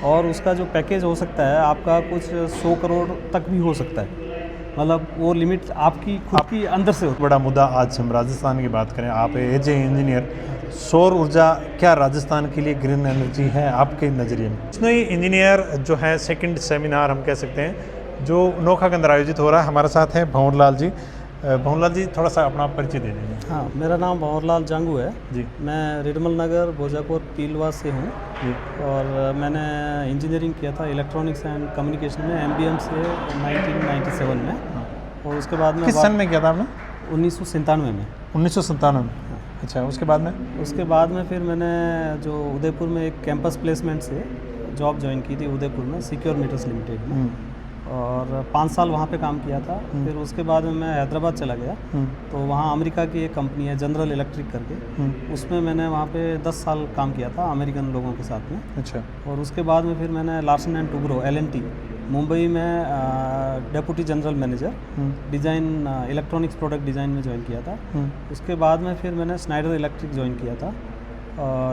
और उसका जो पैकेज हो सकता है आपका कुछ 100 करोड़ तक भी हो सकता है। मतलब वो लिमिट आपकी खुद की अंदर से होती बड़ा मुद्दा आज हम राजस्थान की बात करें, आप एज ए इंजीनियर, सौर ऊर्जा क्या राजस्थान के लिए ग्रीन एनर्जी है आपके नज़रिए में? इसमें इंजीनियर जो है सेकंड सेमिनार हम कह सकते हैं जो नोखा के अंदर आयोजित हो रहा है। हमारे साथ हैं भंवर लाल जी। भंवर लाल जी, थोड़ा सा अपना परिचय दे दीजिए। हाँ, मेरा नाम भंवर लाल जांगू है जी मैं रिडमल नगर भोजापुर पीलवा से हूँ। जी और मैंने इंजीनियरिंग किया था इलेक्ट्रॉनिक्स एंड कम्युनिकेशन में MBM से 1997 में। और उसके बाद में किस सन में किया था आपने? 1997 में। 1997 में। अच्छा, उसके बाद में? उसके बाद में फिर मैंने जो उदयपुर में एक कैंपस प्लेसमेंट से जॉब ज्वाइन की थी उदयपुर में सिक्योर मीटर्स लिमिटेड में। और 5 साल वहाँ पे काम किया था। फिर उसके बाद में मैं हैदराबाद चला गया। तो वहाँ अमेरिका की एक कंपनी है जनरल इलेक्ट्रिक करके, उसमें मैंने वहाँ पे 10 साल काम किया था अमेरिकन लोगों के साथ में। अच्छा। और उसके बाद में फिर मैंने Larsen and Toubro LNT Mumbai में deputy general manager design electronics product design में ज्वाइन किया था। उसके बाद में फिर मैंने स्नाइडर इलेक्ट्रिक ज्वाइन किया था।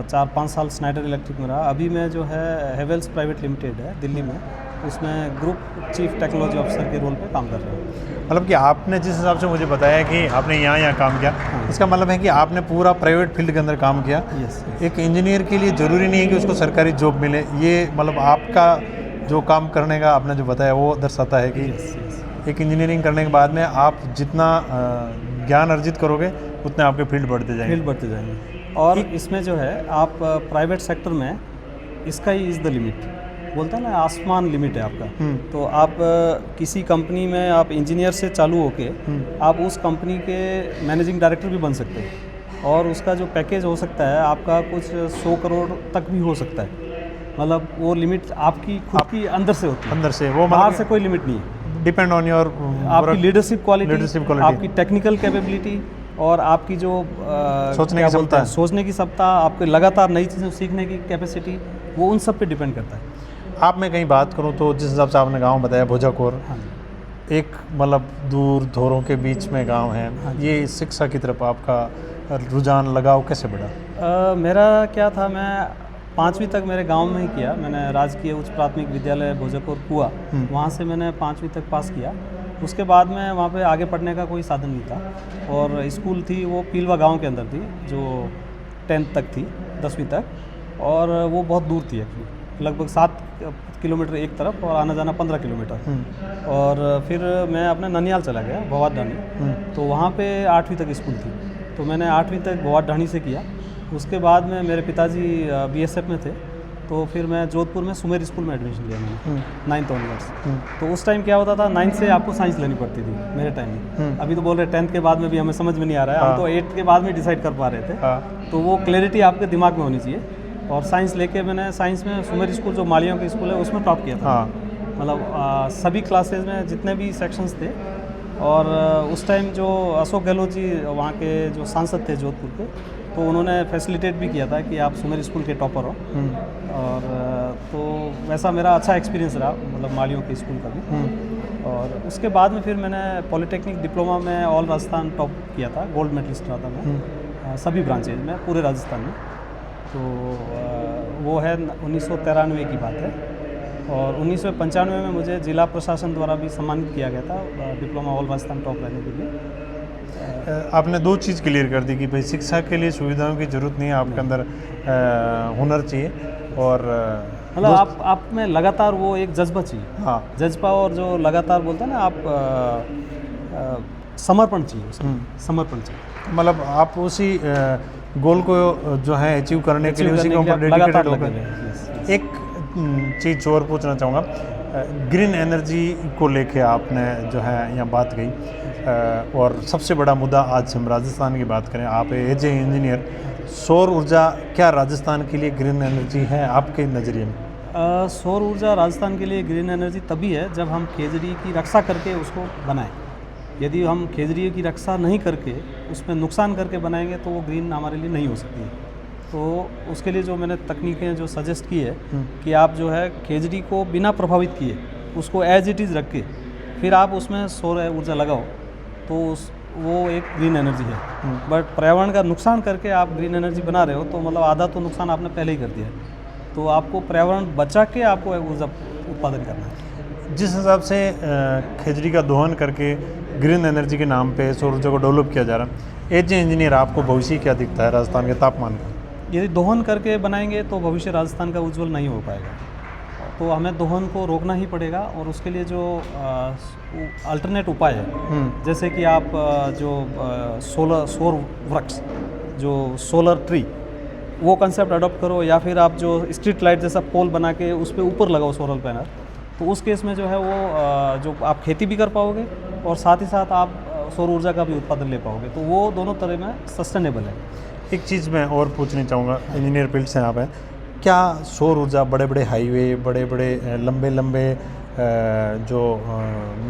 4-5 साल स्नाइडर इलेक्ट्रिक में रहा। अभी मैं जो है हेवेल्स प्राइवेट लिमिटेड है दिल्ली में, उसमें ग्रुप चीफ टेक्नोलॉजी ऑफिसर के रोल पे काम कर रहा हूँ। मतलब कि आपने जिस हिसाब से मुझे बताया कि आपने यहाँ काम किया, इसका मतलब है कि आपने पूरा प्राइवेट फील्ड के अंदर काम किया। यस। एक इंजीनियर के लिए ज़रूरी नहीं है कि उसको सरकारी जॉब मिले, ये मतलब आपका जो काम करने का आपने जो बताया वो दर्शाता है कि एक इंजीनियरिंग करने के बाद में आप जितना ज्ञान अर्जित करोगे उतने आपके फील्ड बढ़ते जाएंगे। और इसमें जो है आप प्राइवेट सेक्टर में इसका ही इज़ द लिमिट बोलते हैं ना, आसमान लिमिट है आपका। तो आप किसी कंपनी में आप इंजीनियर से चालू होके आप उस कंपनी के मैनेजिंग डायरेक्टर भी बन सकते हैं। और उसका जो पैकेज हो सकता है आपका कुछ 100 करोड़ तक भी हो सकता है। मतलब वो लिमिट आपकी खुद की अंदर से होती है, अंदर से, वो बाहर से कोई लिमिट नहीं है। डिपेंड ऑन योर आपकी लीडरशिप क्वालिटी, आपकी टेक्निकल कैपेबिलिटी और आपकी जो सोचने की क्षमता, आपके लगातार नई चीज़ें सीखने की कैपेसिटी, वो उन सब पे डिपेंड करता है। आप मैं कहीं बात करूं तो जिस हिसाब से आपने गांव बताया भोजाकोर, एक मतलब दूर धोरों के बीच में गांव है, ये शिक्षा की तरफ आपका रुझान लगाव कैसे बढ़ा? मेरा क्या था, मैं 5वीं तक मेरे गांव में ही किया। मैंने राजकीय उच्च प्राथमिक विद्यालय भोजापुर कुआ, वहाँ से मैंने 5वीं तक पास किया। उसके बाद में वहाँ पे आगे पढ़ने का कोई साधन नहीं था। और स्कूल थी वो पीलवा गांव के अंदर थी जो 10th तक थी, 10वीं तक। और वो बहुत दूर थी एक्चुअली, लगभग 7 किलोमीटर एक तरफ और आना जाना 15 किलोमीटर। और फिर मैं अपने ननियाल चला गया भवाद ढाणी, तो वहाँ पे 8वीं तक स्कूल थी। तो मैंने 8वीं तक भवाद ढाणी से किया। उसके बाद में मेरे पिताजी BSF में थे, तो फिर मैं जोधपुर में सुमेर स्कूल में एडमिशन लिया मैंने 9th ऑनवर्ड्स। तो उस टाइम क्या होता था, 9th से आपको साइंस लेनी पड़ती थी मेरे टाइम में। अभी तो बोल रहे 10th के बाद में भी हमें समझ में नहीं आ रहा है, हम तो 8th के बाद में डिसाइड कर पा रहे थे। तो वो क्लैरिटी आपके दिमाग में होनी चाहिए। और साइंस लेके मैंने साइंस में सुमेर स्कूल जो मालियों की स्कूल है उसमें टॉप किया था। मतलब सभी क्लासेज में जितने भी सेक्शंस थे। और उस टाइम जो अशोक गहलोत जी वहाँ के जो सांसद थे जोधपुर के, तो उन्होंने फैसिलिटेट भी किया था कि आप सुमेर स्कूल के टॉपर हो। और तो वैसा मेरा अच्छा एक्सपीरियंस रहा, मतलब मालियों के स्कूल का भी। और उसके बाद में फिर मैंने पॉलिटेक्निक डिप्लोमा में ऑल राजस्थान टॉप किया था, गोल्ड मेडलिस्ट रहा था मैं सभी ब्रांचेज में पूरे राजस्थान में। तो वो है 1993 की बात है। और 1995 में मुझे जिला प्रशासन द्वारा भी सम्मानित किया गया था डिप्लोमा ऑल राजस्थान टॉप रहने के लिए। आपने 2 चीज़ क्लियर कर दी कि भाई शिक्षा के लिए सुविधाओं की ज़रूरत नहीं है, आपके अंदर हुनर चाहिए। और मतलब आप में लगातार वो एक जज्बा चाहिए। जज्बा, और जो लगातार बोलते हैं ना आप समर्पण चाहिए, समर्पण चाहिए। मतलब आप उसी गोल को जो है अचीव करने के लिए उसी के ऊपर डेडिकेटेड होकर। एक चीज़ और पूछना चाहूँगा, ग्रीन एनर्जी को लेके आपने जो है यहाँ बात कही, और सबसे बड़ा मुद्दा आज हम राजस्थान की बात करें, आप एज ए इंजीनियर, सौर ऊर्जा क्या राजस्थान के लिए ग्रीन एनर्जी है आपके नज़रिए में? सौर ऊर्जा राजस्थान के लिए ग्रीन एनर्जी तभी है जब हम खेजड़ी की रक्षा करके उसको बनाएं। यदि हम खेजड़ी की रक्षा नहीं करके उसमें नुकसान करके बनाएंगे तो वो ग्रीन हमारे लिए नहीं हो सकती है। तो उसके लिए जो मैंने तकनीकें जो सजेस्ट की है कि आप जो है खेजड़ी को बिना प्रभावित किए उसको एज इट इज़ रख के फिर आप उसमें सौर ऊर्जा लगाओ, तो वो एक ग्रीन एनर्जी है। बट पर्यावरण का नुकसान करके आप ग्रीन एनर्जी बना रहे हो तो मतलब आधा तो नुकसान आपने पहले ही कर दिया है। तो आपको पर्यावरण बचा के आपको ऊर्जा उत्पादन करना है। जिस हिसाब से खजरी का दोहन करके ग्रीन एनर्जी के नाम पे सौर ऊर्जा को डेवलप किया जा रहा है, एज ए इंजीनियर आपको भविष्य क्या दिखता है राजस्थान के तापमान का? यदि दोहन करके बनाएंगे तो भविष्य राजस्थान का उज्जवल नहीं हो पाएगा, तो हमें दोहन को रोकना ही पड़ेगा। और उसके लिए जो अल्टरनेट उपाय है, जैसे कि आप सौर वृक्ष, जो सोलर ट्री, वो कंसेप्ट अडॉप्ट करो, या फिर आप जो स्ट्रीट लाइट जैसा पोल बना के उस पर ऊपर लगाओ सोलर पैनल, तो उस केस में जो है वो जो आप खेती भी कर पाओगे और साथ ही साथ आप सौर ऊर्जा का भी उत्पादन ले पाओगे, तो वो दोनों तरह में सस्टेनेबल है। एक चीज़ मैं और पूछनी चाहूँगा, इंजीनियर फील्ड से आप हैं, क्या सौर ऊर्जा बड़े बड़े हाईवे, बड़े बड़े लंबे लंबे जो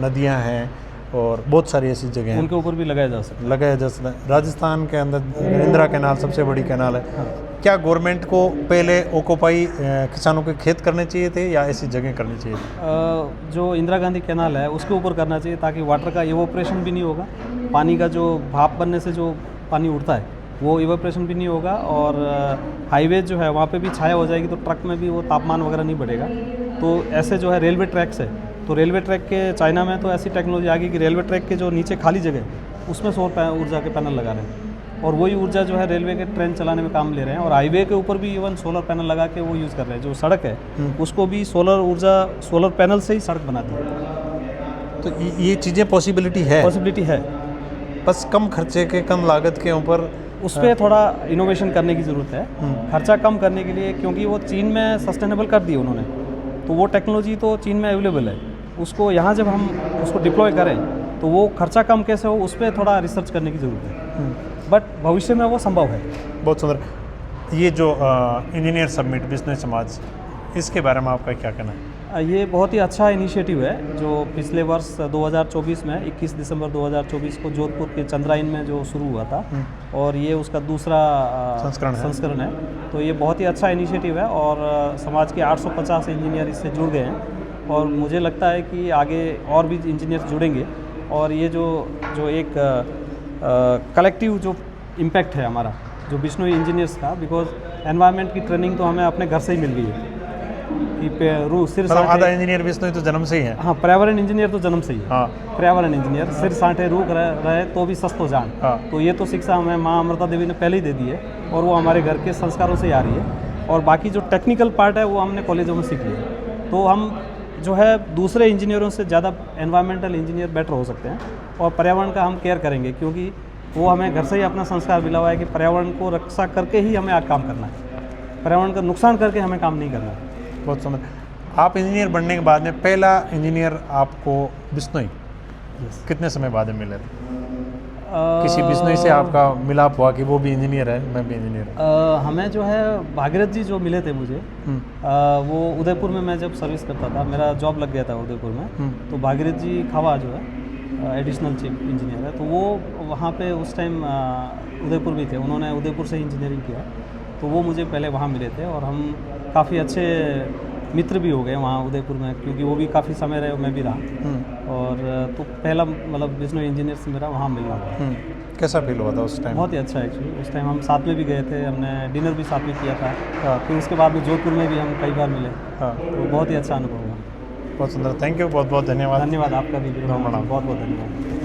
नदियाँ हैं और बहुत सारी ऐसी जगह हैं, उनके ऊपर भी लगाया जा सकता है? राजस्थान के अंदर इंदिरा कैनाल सबसे बड़ी कैनाल है। हाँ। क्या गवर्नमेंट को पहले ऑक्यूपाई किसानों के खेत करने चाहिए थे या ऐसी जगह करनी चाहिए थी? जो इंदिरा गांधी कैनाल है उसके ऊपर करना चाहिए, ताकि वाटर का इवोपरेशन भी नहीं होगा, पानी का जो भाप बनने से जो पानी उड़ता है वो इवोपरेशन भी नहीं होगा, और हाईवे जो है वहाँ पे भी छाया हो जाएगी, तो ट्रक में भी वो तापमान वगैरह नहीं बढ़ेगा। तो ऐसे जो है रेलवे ट्रैक्स है, तो रेलवे ट्रैक के चाइना में तो ऐसी टेक्नोलॉजी आ गई कि रेलवे ट्रैक के जो नीचे खाली जगह है उसमें सौर ऊर्जा के पैनल लगा रहे हैं, और वही ऊर्जा जो है रेलवे के ट्रेन चलाने में काम ले रहे हैं। और हाईवे के ऊपर भी इवन सोलर पैनल लगा के वो यूज़ कर रहे हैं। जो सड़क है उसको भी सोलर पैनल से ही सड़क बनाती है। तो ये चीज़ें पॉसिबिलिटी है, बस कम खर्चे के, कम लागत के ऊपर उस पर थोड़ा इनोवेशन करने की ज़रूरत है, खर्चा कम करने के लिए, क्योंकि वो चीन में सस्टेनेबल कर दी उन्होंने, तो वो टेक्नोलॉजी तो चीन में अवेलेबल है। उसको यहाँ जब हम उसको डिप्लॉय करें तो वो खर्चा कम कैसे हो, उस पर थोड़ा रिसर्च करने की ज़रूरत है, बट भविष्य में वो संभव है। बहुत सुंदर। ये जो इंजीनियर समिट बिजनेस समाज, इसके बारे में आपका क्या कहना है? ये बहुत ही अच्छा इनिशिएटिव है, जो पिछले वर्ष 2024 में 21 दिसंबर 2024 को जोधपुर के चंद्रायन में जो शुरू हुआ था, और ये उसका दूसरा संस्करण है। तो ये बहुत ही अच्छा इनिशिएटिव है, और समाज के 850 इंजीनियर इससे जुड़ गए हैं, और मुझे लगता है कि आगे और भी इंजीनियर जुड़ेंगे, और ये जो एक कलेक्टिव जो इम्पैक्ट है हमारा, जो बिश्नोई इंजीनियर्स का, बिकॉज एनवायरनमेंट की ट्रेनिंग तो हमें अपने घर से ही मिल गई है कि सिर आधा इंजीनियर बिश्नोई तो जन्म से ही है। हाँ, पर्यावरण इंजीनियर तो जन्म से ही है। हाँ। पर्यावरण इंजीनियर सिर साँठे रूख रहे तो भी सस्तो जान। हाँ। तो ये तो शिक्षा हमें माँ अमृता देवी ने पहले ही दे दी है, और वो हमारे घर के संस्कारों से ही आ रही है, और बाकी जो टेक्निकल पार्ट है वो हमने कॉलेजों में सीख लिया है। तो हम जो है दूसरे इंजीनियरों से ज़्यादा एनवायरमेंटल इंजीनियर बेटर हो सकते हैं, और पर्यावरण का हम केयर करेंगे, क्योंकि वो हमें घर से ही अपना संस्कार मिला हुआ है कि पर्यावरण को रक्षा करके ही हमें काम करना है, पर्यावरण का नुकसान करके हमें काम नहीं करना है। बहुत सुंदर। आप इंजीनियर बनने के बाद में पहला इंजीनियर आपको बिश्नोई कितने समय बाद में मिले थे? किसी बिश्नोई से आपका मिलाप हुआ कि वो भी इंजीनियर है, मैं भी इंजीनियर हूँ? हमें जो है भागीरथ जी जो मिले थे मुझे, वो उदयपुर में मैं जब सर्विस करता था, मेरा जॉब लग गया था उदयपुर में, तो भागीरथ जी खवा जो है एडिशनल चीफ इंजीनियर है, तो वो वहाँ पे उस टाइम उदयपुर में थे, उन्होंने उदयपुर से इंजीनियरिंग किया, तो वो मुझे पहले वहाँ मिले थे, और हम काफ़ी अच्छे मित्र भी हो गए वहाँ उदयपुर में, क्योंकि वो भी काफ़ी समय रहे, मैं भी रहा, और तो पहला मतलब बिश्नोई इंजीनियर से मेरा वहाँ मिलना हुआ। कैसा फील हुआ था उस टाइम? बहुत ही अच्छा एक्चुअली। उस टाइम हम साथ में भी गए थे, हमने डिनर भी साथ में किया था, फिर उसके बाद में जोधपुर में भी हम कई बार मिले। तो बहुत ही अच्छा अनुभव हुआ। बहुत सुंदर। थैंक यू, बहुत बहुत धन्यवाद। धन्यवाद आपका भी, बहुत बहुत धन्यवाद।